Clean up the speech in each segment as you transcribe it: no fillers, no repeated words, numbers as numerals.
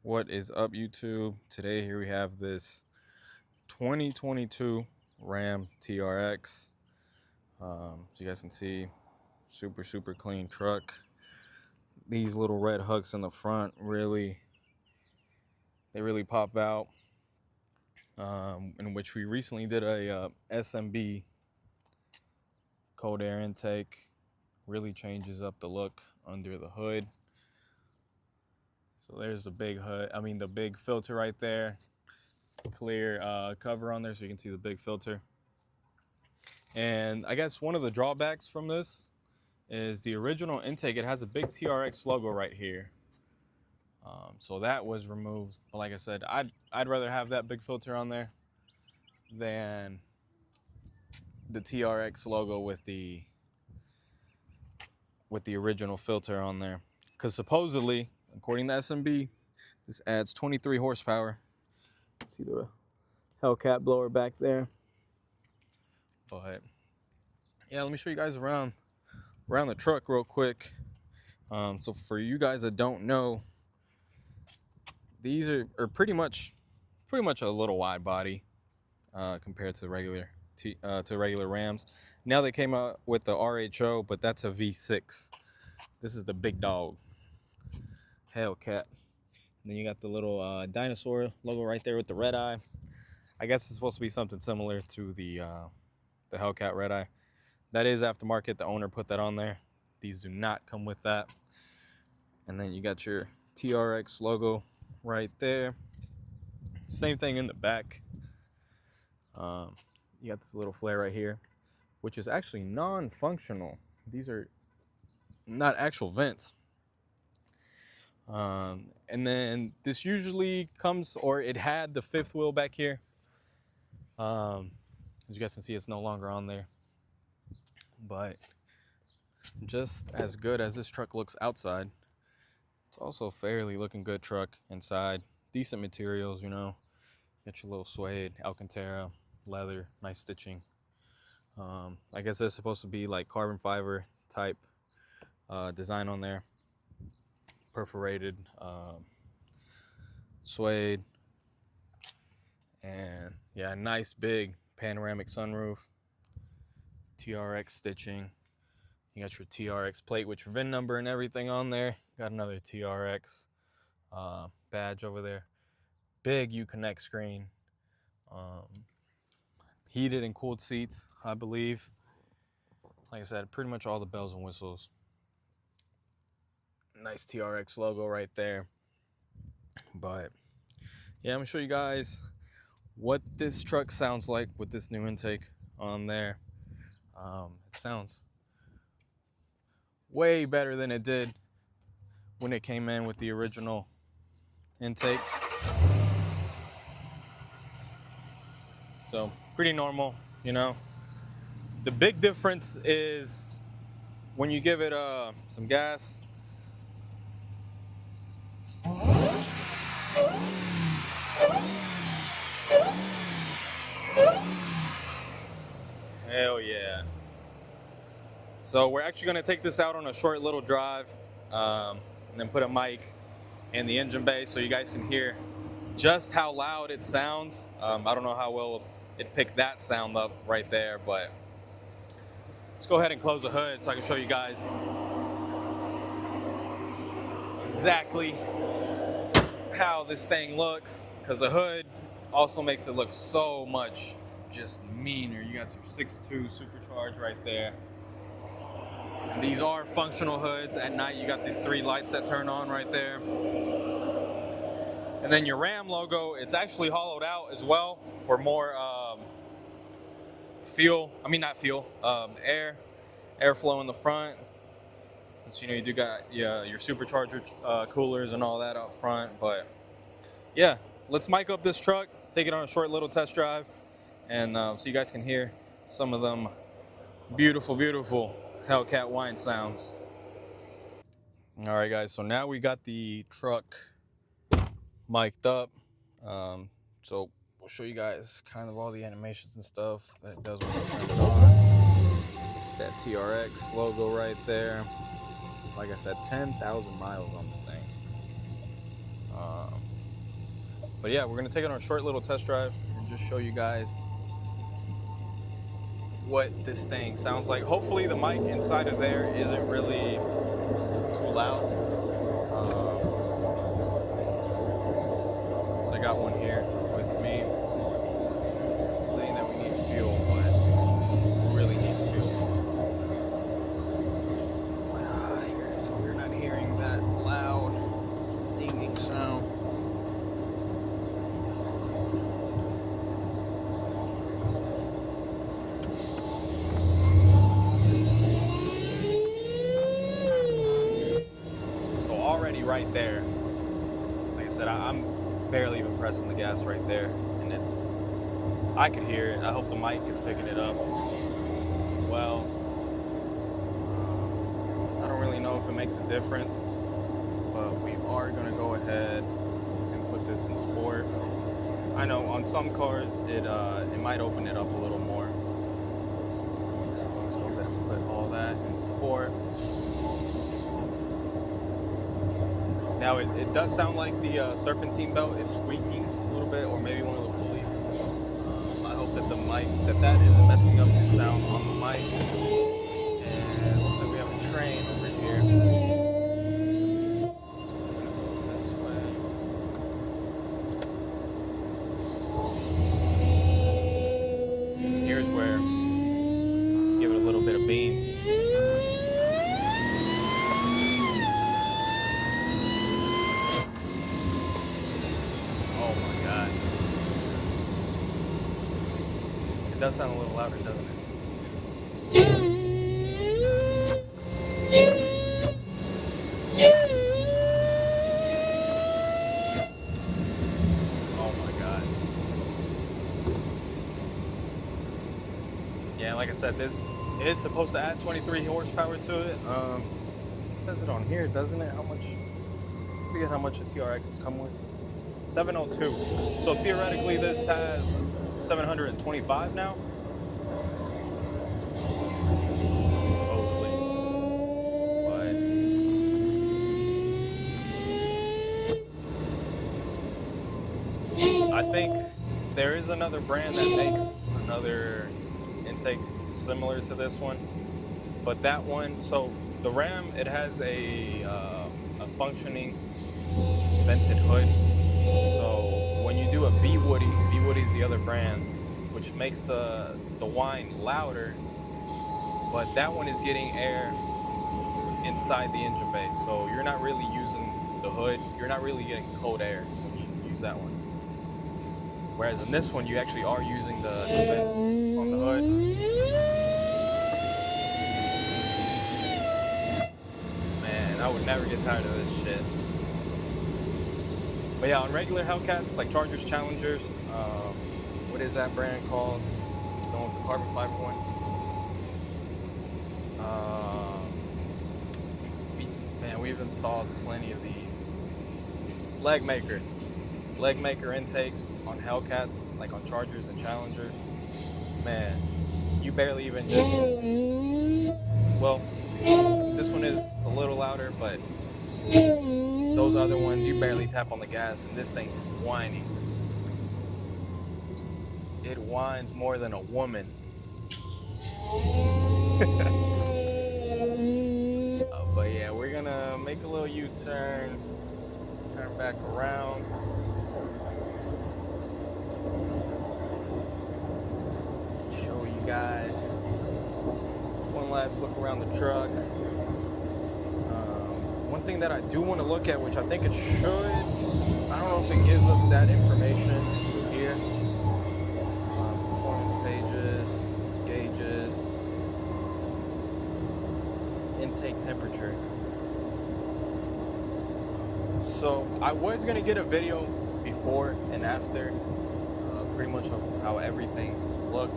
What is up, YouTube? Today here we have this 2022 Ram TRX. So you guys can see, super clean truck. These little red hooks in the front really pop out. In which we recently did a S&B cold air intake. Really changes up the look under the hood. So there's the big hood. The big filter right there. Clear cover on there so you can see the big filter. And I guess one of the drawbacks from this is the original intake. It has a big TRX logo right here. So that was removed. But like I said, I'd rather have that big filter on there than the TRX logo with the original filter on there. Because supposedly, according to S&B, this adds 23 horsepower. See the Hellcat blower back there. But yeah, let me show you guys around the truck real quick. So for you guys that don't know, these are pretty much a little wide body compared to regular Rams. Now they came out with the RHO, but that's a V6. This is the big dog, Hellcat. And then you got the little dinosaur logo right there with the red eye. I guess it's supposed to be something similar to the Hellcat red eye. That is aftermarket. The owner put that on there. These do not come with that. And then you got your TRX logo right there. Same thing in the back. You got this little flare right here, which is actually non-functional. These are not actual vents. And then this usually comes, or it had the fifth wheel back here. As you guys can see, it's no longer on there. But just as good as this truck looks outside, it's also a fairly looking good truck inside. Decent materials, you know. Got your little suede, Alcantara, leather, nice stitching. I guess that's supposed to be like carbon fiber type design on there. Perforated suede. And yeah, nice big panoramic sunroof. TRX stitching. You got your TRX plate with your VIN number and everything on there. Got another TRX badge over there. Big Uconnect screen. Heated and cooled seats, I believe. Like I said, pretty much all the bells and whistles. Nice TRX logo right there. But yeah, I'm gonna show you guys what this truck sounds like with this new intake on there. It sounds way better than it did when it came in with the original intake. So pretty normal, you know. The big difference is when you give it some gas. Hell yeah. So we're actually going to take this out on a short little drive and then put a mic in the engine bay so you guys can hear just how loud it sounds. I don't know how well it picked that sound up right there, but let's go ahead and close the hood so I can show you guys exactly how this thing looks, because the hood also makes it look so much just meaner. You got your 6.2 supercharged right there. And these are functional hoods. At night you got these 3 lights that turn on right there. And then your Ram logo, it's actually hollowed out as well for more airflow in the front. So, you know, you do got your supercharger coolers and all that up front. But yeah, let's mic up this truck, take it on a short little test drive, and so you guys can hear some of them beautiful Hellcat whine sounds. All right, guys, so now we got the truck mic'd up. So we'll show you guys kind of all the animations and stuff that it does when you turn it on. That TRX logo right there. Like I said, 10,000 miles on this thing. But yeah, we're gonna take it on a short little test drive and just show you guys what this thing sounds like. Hopefully the mic inside of there isn't really too loud. So I got one here with me saying that we need fuel, but we really need fuel. So we're not hearing that loud dinging sound. So already right there, like I said, I'm barely even pressing the gas right there, and I could hear it. I hope the mic is picking it up well. I don't really know if it makes a difference, but we are gonna go ahead and put this in sport. I know on some cars it might open it up a little more. So let's go ahead and put all that in sport. Now it does sound like the serpentine belt is squeaking a little bit, or maybe one of the pulleys. I hope that the mic, that isn't messing up the sound on the mic. And looks like we have a train over here. This way. Here's where give it a little bit of beans. It does sound a little louder, doesn't it? Oh my God. Yeah, like I said, this is supposed to add 23 horsepower to it. It says it on here, doesn't it? How much? I forget how much the TRXs come with. 702. So theoretically, this has 725 now. I think there is another brand that makes another intake similar to this one, but that one, so the Ram, it has a functioning vented hood. So when you do a V-Woody is the other brand, which makes the whine louder, but that one is getting air inside the engine bay. So you're not really using the hood. You're not really getting cold air when you use that one. Whereas in this one, you actually are using the vents on the hood. Man, I would never get tired of this shit. But yeah, on regular Hellcats, like Chargers, Challengers, what is that brand called? The one with the carbon fiber one? We've installed plenty of these. Leg maker intakes on Hellcats, like on Chargers and Challengers. Man, you barely even well, this one is a little louder, but those other ones, you barely tap on the gas, and this thing is whining. It whines more than a woman. But yeah, we're gonna make a little U-turn, turn back around. Show you guys one last look around the truck. One thing that I do want to look at, which I think it should, I don't know if it gives us that information here. Performance pages, gauges, intake temperature. So I was going to get a video before and after, pretty much of how everything looked,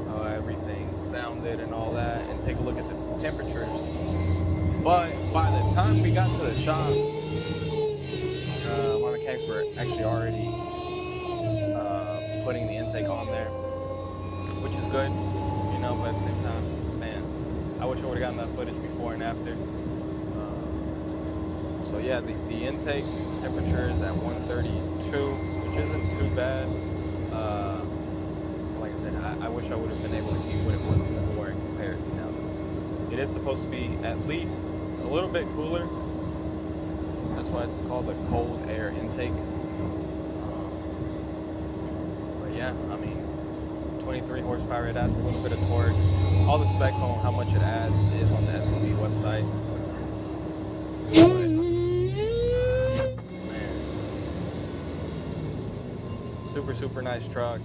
how everything sounded and all that, and take a look at the temperatures. But by the time we got to the shop, my mechanics were actually already putting the intake on there, which is good, you know, but at the same time, man, I wish I would have gotten that footage before and after. So yeah, the intake temperature is at 132, which isn't too bad. Like I said, I wish I would have been able to keep what it was before and compare it to now. It is supposed to be at least a little bit cooler. That's why it's called a cold air intake. But yeah, I mean, 23 horsepower, it adds a little bit of torque. All the specs on how much it adds is on the S&B website. Man, super nice truck.